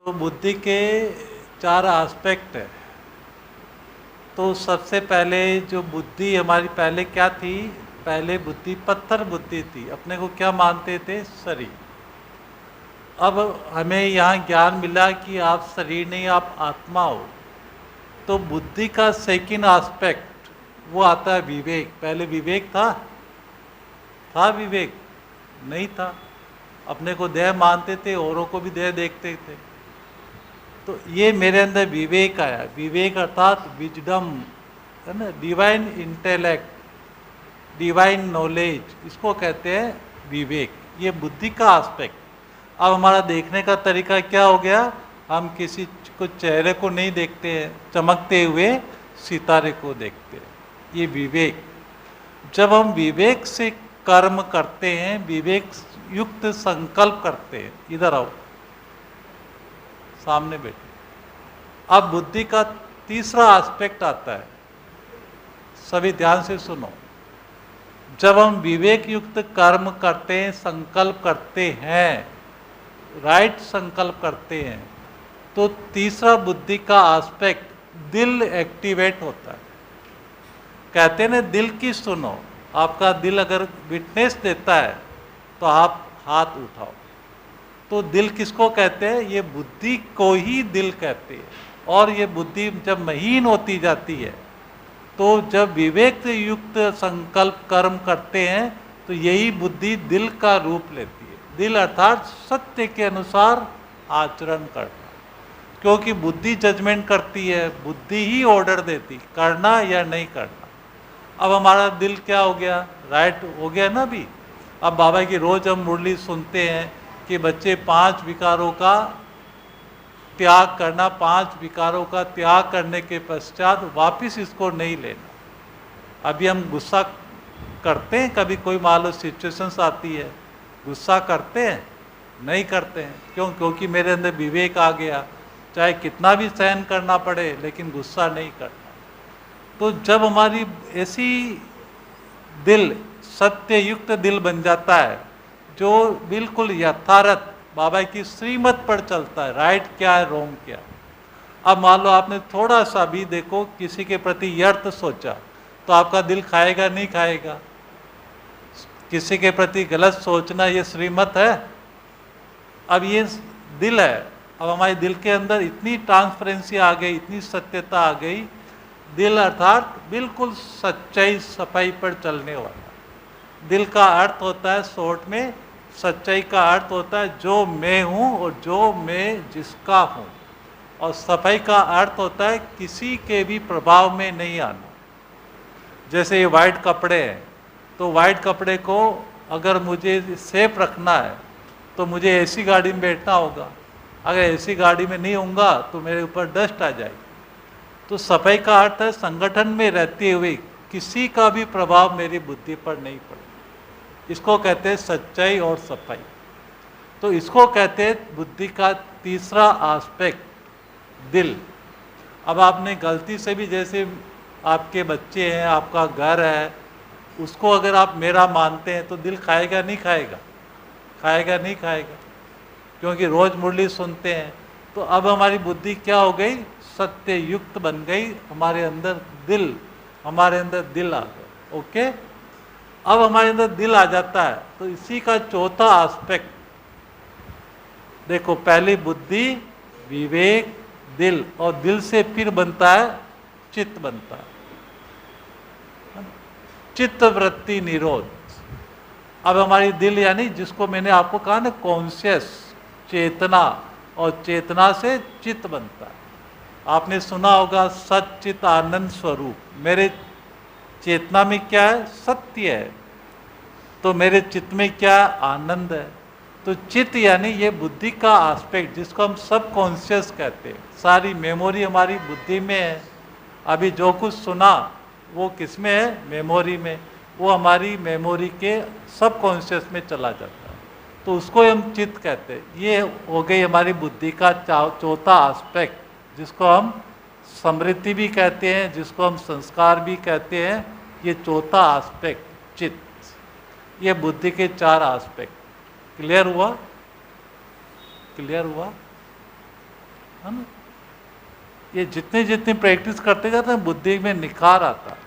तो बुद्धि के चार एस्पेक्ट है। तो सबसे पहले जो बुद्धि हमारी पहले क्या थी, पहले बुद्धि पत्थर बुद्धि थी। अपने को क्या मानते थे? शरीर। अब हमें यहाँ ज्ञान मिला कि आप शरीर नहीं, आप आत्मा हो। तो बुद्धि का सेकंड एस्पेक्ट वो आता है विवेक। पहले विवेक था विवेक नहीं था। अपने को देह मानते थे, औरों को भी देह देखते थे। तो ये मेरे अंदर विवेक आया। विवेक अर्थात विजडम, है ना, डिवाइन इंटेलेक्ट, डिवाइन नॉलेज, इसको कहते हैं विवेक। ये बुद्धि का एस्पेक्ट। अब हमारा देखने का तरीका क्या हो गया? हम किसी को चेहरे को नहीं देखते हैं, चमकते हुए सितारे को देखते हैं। ये विवेक। जब हम विवेक से कर्म करते हैं, विवेक युक्त संकल्प करते हैं, इधर आओ, सामने बैठे। अब बुद्धि का तीसरा एस्पेक्ट आता है। सभी ध्यान से सुनो। जब हम विवेक युक्त कर्म करते हैं, संकल्प करते हैं, राइट संकल्प करते हैं, तो तीसरा बुद्धि का एस्पेक्ट दिल एक्टिवेट होता है। कहते हैं ना, दिल की सुनो। आपका दिल अगर विटनेस देता है तो आप हाथ उठाओ। तो दिल किसको कहते हैं? ये बुद्धि को ही दिल कहते हैं। और ये बुद्धि जब महीन होती जाती है, तो जब विवेक युक्त संकल्प कर्म करते हैं, तो यही बुद्धि दिल का रूप लेती है। दिल अर्थात सत्य के अनुसार आचरण करना। क्योंकि बुद्धि जजमेंट करती है, बुद्धि ही ऑर्डर देती करना या नहीं करना। अब हमारा दिल क्या हो गया? राइट हो गया ना अभी। अब बाबा की रोज हम मुरली सुनते हैं कि बच्चे 5 विकारों का त्याग करना, 5 विकारों का त्याग करने के पश्चात वापिस इसको नहीं लेना। अभी हम गुस्सा करते हैं, कभी कोई मान लो सिचुएशंस आती है, गुस्सा करते हैं? नहीं करते हैं। क्यों? क्योंकि मेरे अंदर विवेक आ गया। चाहे कितना भी सहन करना पड़े, लेकिन गुस्सा नहीं करना। तो जब हमारी ऐसी दिल सत्य युक्त दिल बन जाता है, जो बिल्कुल यथार्थ बाबा की श्रीमत पर चलता है, राइट क्या है, रॉन्ग क्या। अब मान लो आपने थोड़ा सा भी देखो किसी के प्रति व्यर्थ सोचा, तो आपका दिल खाएगा नहीं खाएगा? किसी के प्रति गलत सोचना ये श्रीमत है? अब ये दिल है। अब हमारे दिल के अंदर इतनी ट्रांसपेरेंसी आ गई, इतनी सत्यता आ गई। दिल अर्थात बिल्कुल सच्चाई सफाई पर चलने वाला। दिल का अर्थ होता है शॉर्ट में, सच्चाई का अर्थ होता है जो मैं हूँ और जो मैं जिसका हूँ। और सफाई का अर्थ होता है किसी के भी प्रभाव में नहीं आना। जैसे ये वाइट कपड़े हैं, तो वाइट कपड़े को अगर मुझे सेफ रखना है, तो मुझे ऐसी गाड़ी में बैठना होगा। अगर ऐसी गाड़ी में नहीं होऊंगा तो मेरे ऊपर डस्ट आ जाएगी। तो सफाई का अर्थ है संगठन में रहते हुए किसी का भी प्रभाव मेरी बुद्धि पर नहीं पड़े। इसको कहते हैं सच्चाई और सफाई। तो इसको कहते हैं बुद्धि का तीसरा एस्पेक्ट, दिल। अब आपने गलती से भी, जैसे आपके बच्चे हैं, आपका घर है, उसको अगर आप मेरा मानते हैं, तो दिल खाएगा नहीं खाएगा? खाएगा नहीं खाएगा? क्योंकि रोज मुरली सुनते हैं। तो अब हमारी बुद्धि क्या हो गई? सत्य युक्त बन गई। हमारे अंदर दिल, हमारे अंदर दिल आ गया। ओके। अब हमारे अंदर दिल आ जाता है, तो इसी का चौथा एस्पेक्ट देखो। पहली बुद्धि, विवेक, दिल, और दिल से फिर बनता है चित्त बनता है। चित्त वृत्ति निरोध। अब हमारी दिल यानी जिसको मैंने आपको कहा ना, कॉन्शियस, चेतना, और चेतना से चित्त बनता है। आपने सुना होगा सच्चित आनंद स्वरूप। मेरे चेतना में क्या है? सत्य है। तो मेरे चित्त में क्या? आनंद है। तो चित्त यानी ये बुद्धि का एस्पेक्ट, जिसको हम सब कॉन्शियस कहते हैं। सारी मेमोरी हमारी बुद्धि में है। अभी जो कुछ सुना वो किस में है? मेमोरी में। वो हमारी मेमोरी के सब कॉन्शियस में चला जाता है। तो उसको हम चित्त कहते हैं। ये हो गई हमारी बुद्धि का चौथा एस्पेक्ट, जिसको हम स्मृति भी कहते हैं, जिसको हम संस्कार भी कहते हैं। ये चौथा एस्पेक्ट चित्त। ये बुद्धि के 4 एस्पेक्ट। क्लियर हुआ? क्लियर हुआ? है ना। ये जितनी जितनी प्रैक्टिस करते जाते हैं बुद्धि में निखार आता है।